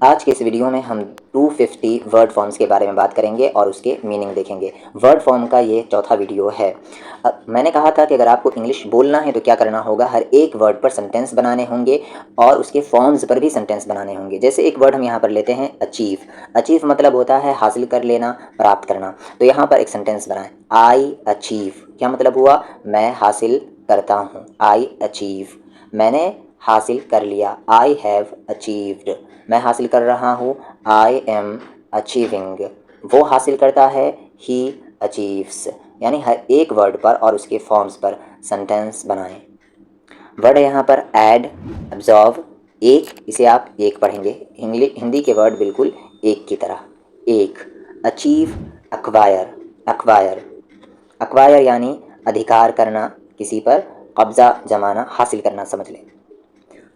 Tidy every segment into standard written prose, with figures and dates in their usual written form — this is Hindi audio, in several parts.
आज के इस वीडियो में हम 250 वर्ड फॉर्म्स के बारे में बात करेंगे और उसके मीनिंग देखेंगे। वर्ड फॉर्म का ये चौथा वीडियो है। मैंने कहा था कि अगर आपको इंग्लिश बोलना है तो क्या करना होगा, हर एक वर्ड पर सेंटेंस बनाने होंगे और उसके फॉर्म्स पर भी सेंटेंस बनाने होंगे। जैसे एक वर्ड हम यहाँ पर लेते हैं अचीव। अचीव मतलब होता है हासिल कर लेना, प्राप्त करना। तो यहाँ पर एक सेंटेंस बनाएं, आई अचीव। क्या मतलब हुआ? मैं हासिल करता हूँ, आई अचीव। मैंने हासिल कर लिया, आई हैव अचीव्ड। मैं हासिल कर रहा हूँ, आई एम अचीविंग। वो हासिल करता है, ही अचीव्स। यानी हर एक वर्ड पर और उसके फॉर्म्स पर सेंटेंस बनाएं। वर्ड है यहाँ पर ऐड, एब्जॉर्व, एक। इसे आप एक पढ़ेंगे, हिंदी के वर्ड बिल्कुल एक की तरह, एक। अचीव, अक्वायर, अक्वायर, अक्वायर यानी अधिकार करना, किसी पर कब्जा जमाना, हासिल करना, समझ लें।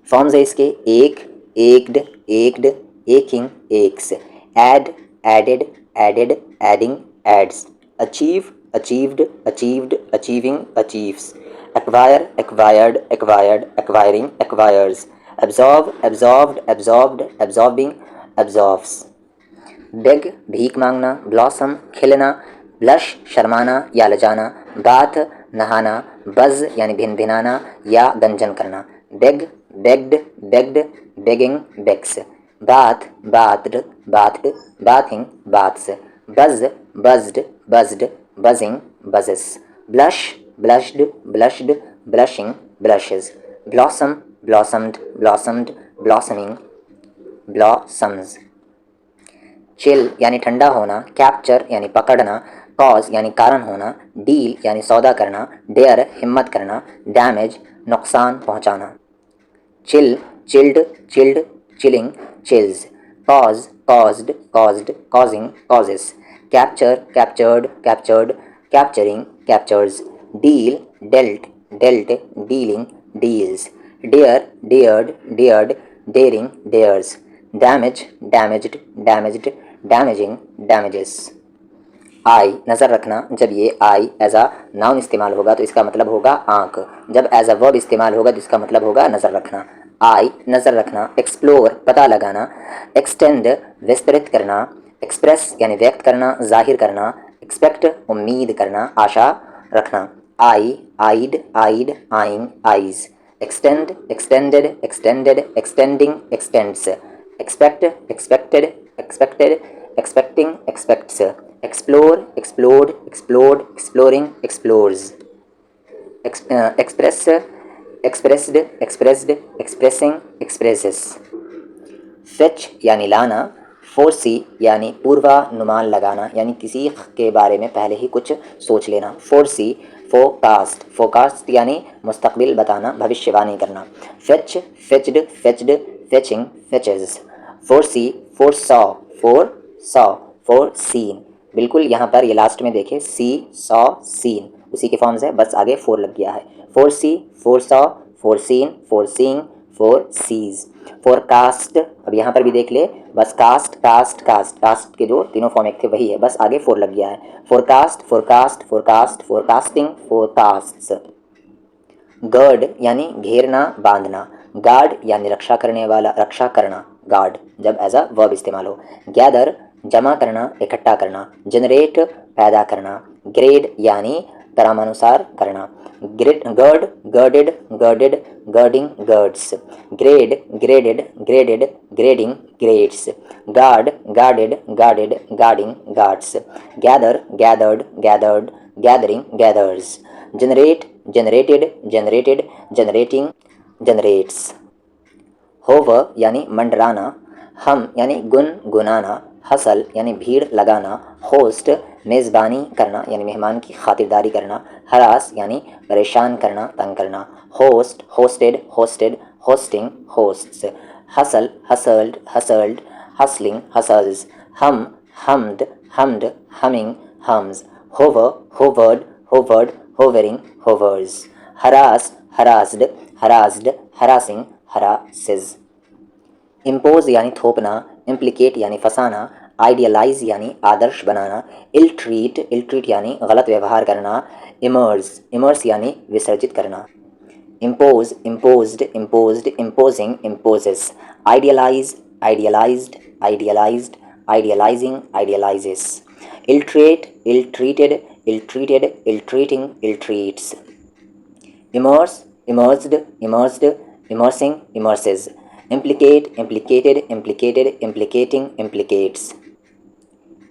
फॉर्म्स है इसके ache, ached, ached, aching, aches. Add, added, added, adding, adds. Achieve, achieved, achieved, achieving, achieves. Acquire, acquired, acquired, acquiring, acquires. Absorb, absorbed, absorbed, absorbing, absorbs. Beg, भीख मांगना, ब्लॉसम, खिलना, ब्लश, शर्माना या लजाना, बाथ, नहाना, बज यानी भिन भिनाना या गंजन करना। Beg, begged, begged, begging, begs. Bath, bathed, bathed, bathing, baths. Buzz, buzzed, buzzed, buzzing, buzzes. Blush, blushed, blushed, blushing, blushes. Blossom, blossomed, blossomed, blossoming, blossoms. Chill यानी ठंडा होना, कैप्चर यानी पकड़ना, कॉज यानी कारण होना, डील यानी सौदा करना, डेयर हिम्मत करना, डैमेज नुकसान पहुंचाना। Chill, chilled, chilled, chilling, chills. Cause, caused, caused, causing, causes. Capture, captured, captured, capturing, captures. Deal, dealt, dealt, dealing, deals. Dare, dared, dared, daring, dares. Damage, damaged, damaged, damaging, damages. Eye नज़र रखना, जब ये आई एज अ नाउन इस्तेमाल होगा तो इसका मतलब होगा आँख, जब एज अ वर्ब इस्तेमाल होगा तो इसका मतलब होगा नज़र रखना। आई नज़र रखना। एक्सप्लोर पता लगाना, एक्सटेंड विस्तृत करना, एक्सप्रेस यानी व्यक्त करना, जाहिर करना, एक्सपेक्ट उम्मीद करना, आशा रखना। Eye, eyed, eyed, eyeing, eyes. Extend, extended, extended, extending, extends. expect, expected, expected, expecting, expects. Explore, explored, explored, exploring, explores. Express, expressed, expressed, expressing, expresses. Fetch यानी लाना, फोर्सी यानी पूर्वानुमान लगाना, यानी किसी के बारे में पहले ही कुछ सोच लेना। फोर्सी, फोकास्ट, फोकास्ट यानी मुस्तकबिल बताना, भविष्यवाणी करना। Fetch, fetched, fetched, fetching, fetches. Foresee, foresaw, foresaw, foreseen. बिल्कुल यहाँ पर ये लास्ट में देखे, सी सॉ सीन उसी के फॉर्म्स है, बस आगे फोर लग गया है। Foresee, foresaw, foreseen, foreseeing, foresees. Forecast, अब यहाँ पर भी देख ले, बस कास्ट, कास्ट, कास्ट, कास्ट के जो तीनों फॉर्म एक थे वही है, बस आगे फोर लग गया है। Forecast, forecast, forecast, forecasting, forecasts. Gird यानी घेरना, बांधना। गार्ड यानी रक्षा करने वाला, रक्षा करना, गार्ड, जब एज अ वर्ब इस्तेमाल हो। गैदर जमा करना, इकट्ठा करना। जनरेट पैदा करना। ग्रेड यानी क्रमानुसार करना। Grade, gird, girded, girded, girding, girds. Grade, graded, graded, grading, grades. Guard, guarded, guarded, guarding, guards. Gather, gathered, gathered, gathering, gathers. Generate, generated, generated, generating, generates. Hover यानी मंडराना। हम यानी गुनगुनाना। हसल यानी भीड़ लगाना। होस्ट मेज़बानी करना यानी मेहमान की खातिरदारी करना। हरास यानी परेशान करना, तंग करना। Host, hosted, hosted, hosting, hosts. Hustle, hustled, hustled, hustling, hustles. Hum, hummed, hummed, humming, hums. Hover, hovered, hovered, hovering, hovers. Harass, harassed, harassed, harassing, harasses. Impose यानी थोपना। इम्प्लिकेट यानी फंसाना। आइडियलाइज यानी आदर्श बनाना। इल ट्रीट, इल ट्रीट यानी गलत व्यवहार करना। इमर्स, इमर्स यानी विसर्जित करना। Impose, imposed, imposed, imposing, imposes. Idealize, idealized, idealized, idealizing, idealizes. Ill-treat, ill-treated, ill-treated, ill-treating, ill-treats. Immerse, immersed, immersed, immersing, immerses. Implicate, implicated, implicated, implicating, implicates.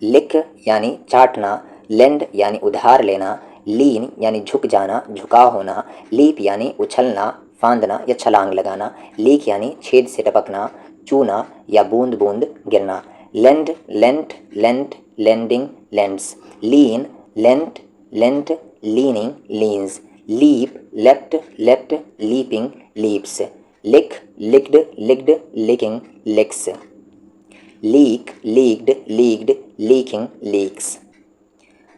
लिक यानी चाटना, लेंड यानी उधार लेना, लीन यानी झुक जाना, झुका होना, लीप यानी उछलना, फांदना या छलांग लगाना, लीक यानी छेद से टपकना, चूना या बूंद बूंद गिरना, lend, lent, lent, lending, lends, lean, leant, leant, leaning, leans, leap, leapt, leapt, leaping, leaps, lick, licked, licked, licking, licks, leak, leaked, leaked, leaking, leaks.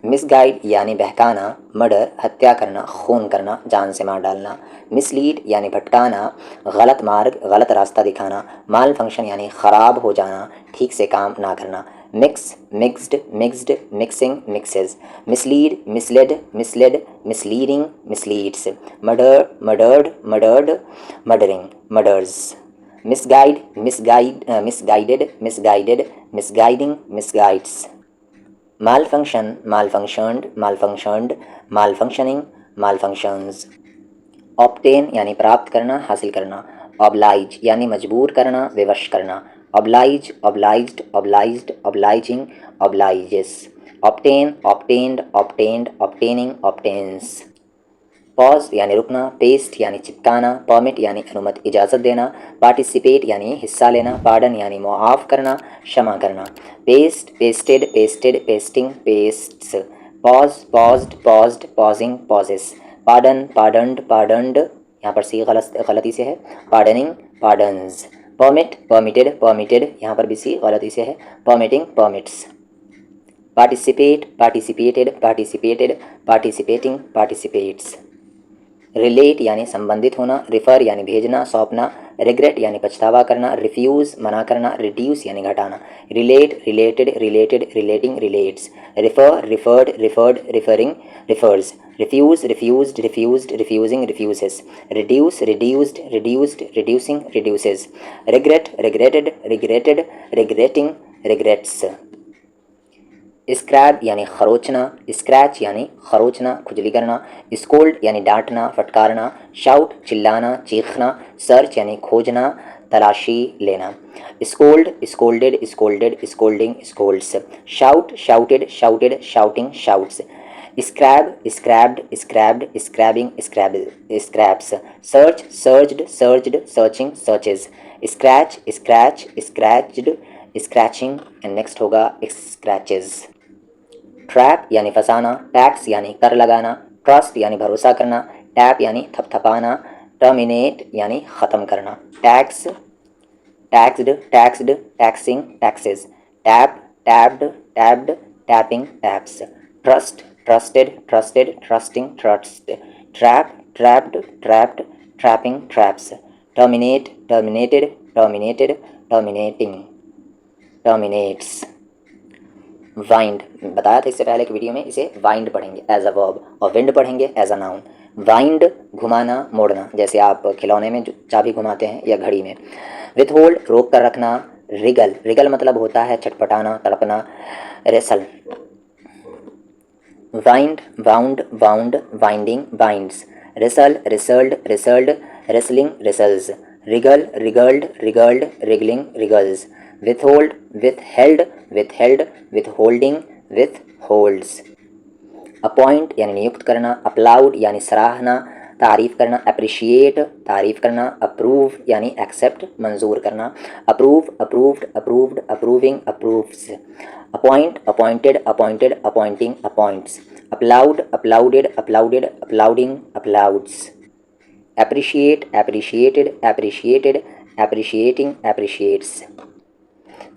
Misguide यानी बहकाना, मर्डर हत्या करना, खून करना, जान से मार डालना, मिसलीड यानी भटकाना, गलत मार्ग, गलत रास्ता दिखाना, माल फंक्शन यानी ख़राब हो जाना, ठीक से काम ना करना, mix, mixed, mixed, mixing, mixes, mislead, misled, misled, misleading, misleads, murder, murdered, murdered, murdering, murders, misguide, misguide, misguided, misguided, misguiding, misguides, malfunction, malfunctioned, malfunctioned, malfunctioning, malfunctions. Obtain यानी प्राप्त करना, हासिल करना, ऑब्लाइज यानी मजबूर करना, विवश करना, oblige, obliged, obliged, obliging, obliges, obtain, obtained, obtained, obtaining, obtains. Pause यानी रुकना, पेस्ट यानी चिपकाना, परमिट यानी अनुमति इजाज़त देना, पार्टिसिपेट यानी हिस्सा लेना, पार्डन यानी मुआफ़ करना, क्षमा करना, paste, pasted, pasted, pasting, pastes, pause, paused, paused, pausing, pauses, pardon, pardoned, pardoned, यहाँ पर सी गलती से है, pardoning, pardons, permit, permitted, permitted, यहाँ पर भी सी गलती से है, permitting, permits, participate, participated, participated, participating, participates, relate यानी संबंधित होना, रिफ़र यानी भेजना, सौंपना, रिग्रेट यानी पछतावा करना, रिफ्यूज़ मना करना, रिड्यूस यानी घटाना, relate, related, related, relating, relates, refer, referred, referred, referring, refers, refuse, refused, refused, refusing, refuses, reduce, reduced, reduced, reducing, reduces, regret, regretted, regretted, regretting, regrets, scrab यानी खरोचना, स्क्रैच यानी खरोचना, खुजली करना, स्कोल्ड यानी डांटना, फटकारना, शाउट चिल्लाना, चीखना, सर्च यानी खोजना, तलाशी लेना, scold, scolded, scolded, scolding, scolds, shout, shouted, shouted, shouting, shouts, scrab, scrabbed, scrabbed, scrabbing, scrab, scraps, search, searched, searched, searching, searches, scratch, scratch, scratched, scratching and next होगा स्क्रैचेज। ट्रैप यानी फंसाना, टैक्स यानी कर लगाना, ट्रस्ट यानी भरोसा करना, टैप यानी थपथपाना, टर्मिनेट यानी ख़त्म करना, tax, taxed, taxed, taxing, taxes, tap, tapped, tapped, tapping, taps, trust, trusted, trusted, trusting, trust, trap, trapped, trapped, trapping, traps, terminate, terminated, terminated, terminating, terminates. Wind बताया था इससे पहले की वीडियो में, इसे वाइंड पढ़ेंगे एज अ वर्ब और विंड पढ़ेंगे एज अ नाउन। वाइंड घुमाना, मोड़ना, जैसे आप खिलौने में जो चाबी घुमाते हैं या घड़ी में। विथहोल्ड रोक कर रखना, रिगल, रिगल मतलब होता है छटपटाना, तड़पना, wrestle. Wind, wound, wound, winding, winds, wrestle, wrestled, wrestled, wrestling, wrestles, wriggle, wriggled, wriggled, wriggling, wriggles, withhold, withheld, withheld, withholding, withholds. Appoint यानी नियुक्त करना, अपलाउड यानी सराहना, तारीफ़ करना, अप्रिशिएट तारीफ़ करना, अप्रूव यानी एक्सेप्ट मंजूर करना, approve, approved, approved, approving, approves, appoint, appointed, appointed, appointing, appoints, applaud, applauded, applauded, applauding, applauds, appreciate, appreciated, appreciated, appreciating, appreciates.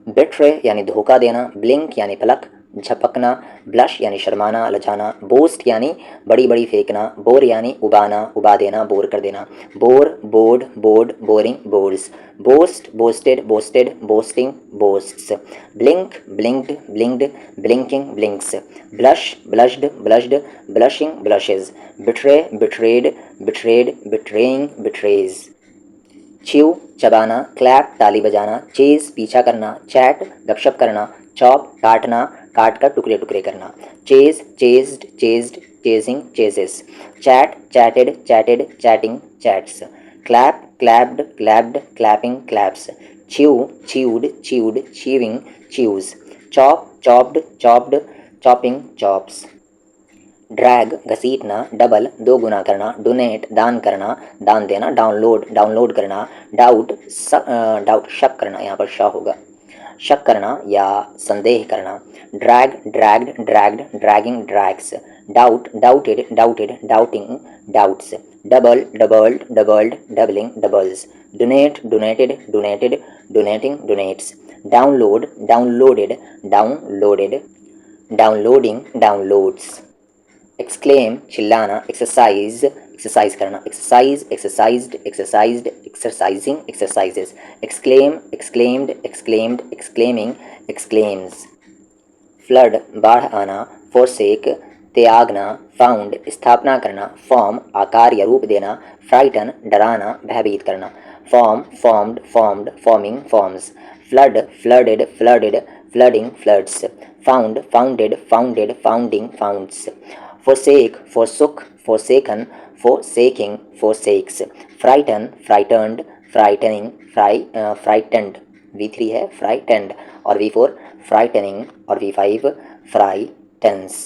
Betray यानी धोखा देना, ब्लिंक यानी पलक झपकना, ब्लश यानी शर्माना, लजाना, बोस्ट यानी बड़ी बड़ी फेंकना, बोर यानी उबाना, उबा देना, बोर कर देना, bore, board, board, boring, boards, boast, boasted, boasted, boasting, बोस्ट्स, blink, ब्लिंक्ड, ब्लिंक्ड, blinking, blinks, blush, blushed, blushed, blushing, blushes, betray, betrayed, betrayed, betraying, betrays. Chew चबाना, क्लैप ताली बजाना, चेज पीछा करना, चैट गपशप करना, चॉप काटना, काट कर टुकड़े टुकड़े करना, chase chased chased, chasing chases, chat chatted chatted, chatting chats, clap clapped clapped, clapping claps, chew chewed chewed, chewing chews, chop chopped chopped, chopping chops, drag घसीटना, डबल दो गुना करना, डोनेट दान करना, दान देना, डाउनलोड डाउनलोड करना, डाउट डाउट शक करना, यहाँ पर शा होगा, शक करना या संदेह करना, drag dragged dragged, dragging drags, doubt doubted doubted, doubting doubts, double doubled doubled, doubling doubles, donate donated donated, donating donates, download downloaded downloaded, downloading downloads, exclaim चिल्लाना, एक्सरसाइज एक्सरसाइज करना, exercise exercised exercised, exercising exercises, exclaim exclaimed exclaimed, exclaiming exclaims, flood बाढ़ आना, फोरसेक त्यागना, फाउंड स्थापना करना, फॉर्म आकार या रूप देना, फ्राइटन डराना भयभीत करना, form formed formed, forming forms, flood flooded flooded, flooding floods, found founded founded, founding founts, forsake forsook forsaken, forsaking forsakes, frighten frightened, frightening frightened, v3 है frightened और v4 frightening और v5 frightens,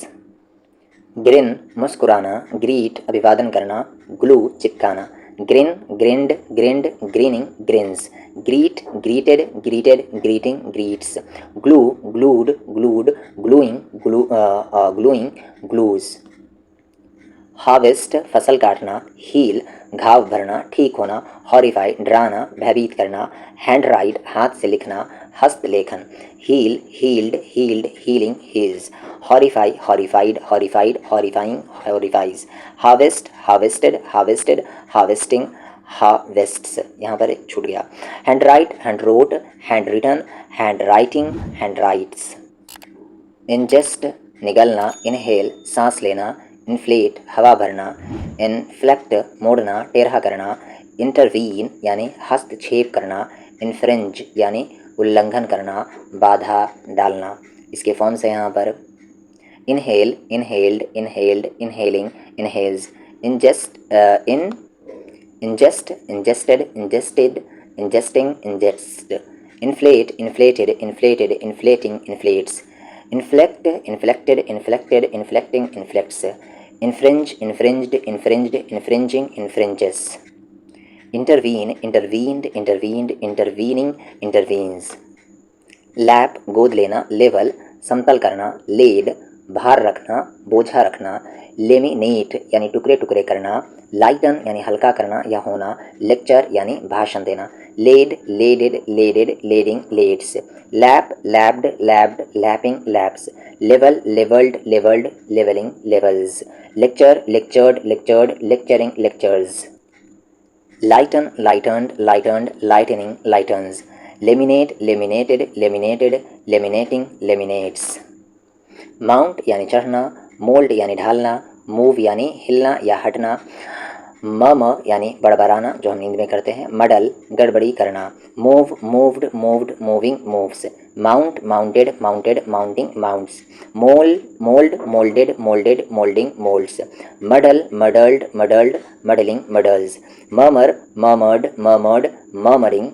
ग्रिन मुस्कुराना, ग्रीट अभिवादन करना, ग्लू चिपकाना, grin grinned grinned, grinning grins, greet greeted greeted, greeting greets, glue glued glued, gluing gluing glues, harvest फसल काटना, हील घाव भरना, ठीक होना, हॉरिफाई डराना भयभीत करना, हैंड राइट हाथ से लिखना, हस्तलेखन, heal healed healed, healing heals, horrify horrified horrified, horrifying horrifies, harvest harvested harvested, harvesting harvests, यहाँ पर एक छूट गया, handwrite handwrote, handwritten, handwriting handwrites, ingest निगलना, इनहेल सांस लेना, इन्फ्लेट हवा भरना, इन्फ्लेक्ट मोड़ना टेढ़ा करना, इंटरवीन यानी हस्तक्षेप करना, इन्फ्रिंज यानी उल्लंघन करना, बाधा डालना। इसके फॉर्म्स हैं यहाँ पर inhale inhaled inhaled, inhaling inhales, ingest ingest ingested ingested, ingesting ingest, inflate inflated inflated, inflating inflates, inflect inflected inflected, inflecting inflects, infringe infringed infringed, infringing infringes, intervene intervened intervened, intervening intervenes, lap गोद लेना, लेवल समतल करना, लेड भार रखना बोझा रखना, लेमिनेट यानी टुकड़े टुकड़े करना, लाइटन यानी हल्का करना या होना, लेक्चर यानी भाषण देना, lade laded laded, lading lades, lap lapped lapped, lapping laps, level levelled levelled, levelling levels, lecture lectured lectured, lecturing lectures, lighten lightened lightened, lightening lightens, laminate laminated laminated, laminating laminates, mount यानी चढ़ना, मोल्ड यानी ढालना, मूव यानी हिलना या हटना, मम यानी बड़बड़ाना जो हम नींद में करते हैं, मडल गड़बड़ी करना, move moved moved, moving moves, mount mounted mounted, mounting mounts, mould mould moulded moulded, moulding moulds, muddle muddled muddled, muddling muddles, murmur murmured murmured, murmuring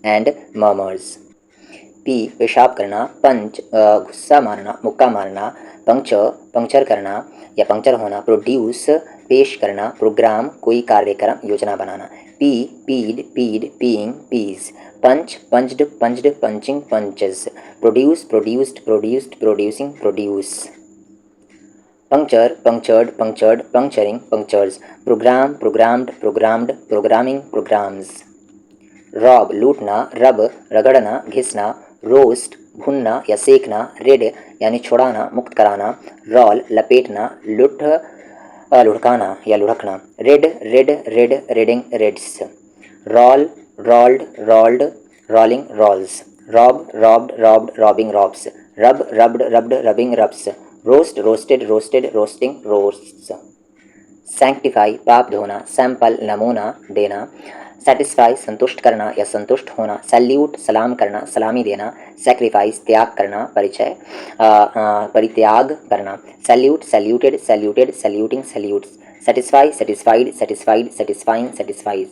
and murmurs, pee पेशाब करना, पंच गुस्सा मारना मुक्का मारना, पंक्चर पंक्चर करना या पंक्चर होना, प्रोड्यूस पेश करना, प्रोग्राम कोई कार्यक्रम योजना बनाना, pee peed peed, peeing pees, punch punched punched, punching punches, produce produced produced, producing produces, puncture punctured punctured, puncturing punctures, programme programmed programmed, programming programmes, rob लूटना, रब रगड़ना घिसना, रोस्ट भुनना या सेकना, रेड यानी छुड़ाना मुक्त कराना, रॉल लपेटना, लुढ़काना या लुढ़कना, raid raid raid, raiding raids, roll rolled rolled, rolling rolls, rob robbed robbed, robbing robs, rub rubbed rubbed, rubbing rubs, roast roasted roasted, roasting roasts, sanctify पाप धोना, सैंपल नमूना देना, सेटिस्फाई संतुष्ट करना या संतुष्ट होना, सैल्यूट सलाम करना, सलामी देना, सेक्रीफाइस त्याग करना, परित्याग करना, salute saluted, saluted, saluting, salutes, satisfy satisfied, satisfied, satisfying, satisfies,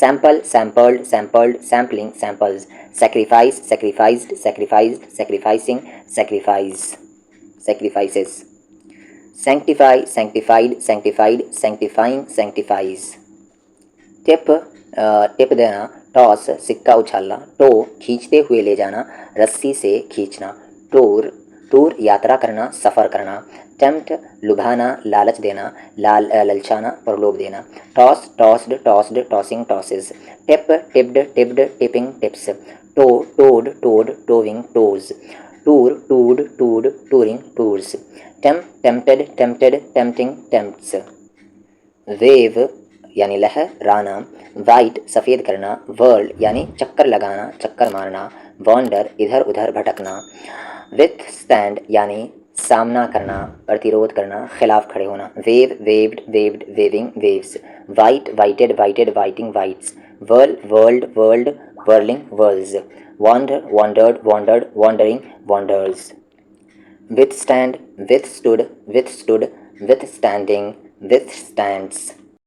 sample sampled, sampled, sampling, samples, sacrifice sacrificed, sacrificed, sacrificing, sacrifices, sacrifices, sanctify sanctified, sanctified, sanctifying, sanctifies, tip tip देना, टॉस सिक्का उछालना, टो खींचते हुए ले जाना, रस्सी से खींचना, टूर टूर यात्रा करना, सफ़र करना, टेम्प्ट लुभाना, लालच देना, ललचाना, प्रलोभ देना, toss tossed, tossed, tossing, tosses, tip tipped, tipped, tipping, tips, to toad, toad, towing, toes, tour टूड, टूड, touring, tours, tempted, tempted, tempting, टेम्प्ट्स, wave यानी लहराना, वाइट सफ़ेद करना, वर्ल्ड यानी चक्कर लगाना, चक्कर मारना, वॉन्डर इधर उधर भटकना, विथ स्टैंड यानी सामना करना, प्रतिरोध करना, खिलाफ खड़े होना, wave waved, waved, waving, waves, wait waited, waited, waiting, waits, whirl whirled, whirled, whirling, whirls, wander wandered, wandered, wandering, wanders, withstand, withstood, withstood, withstanding, withstands,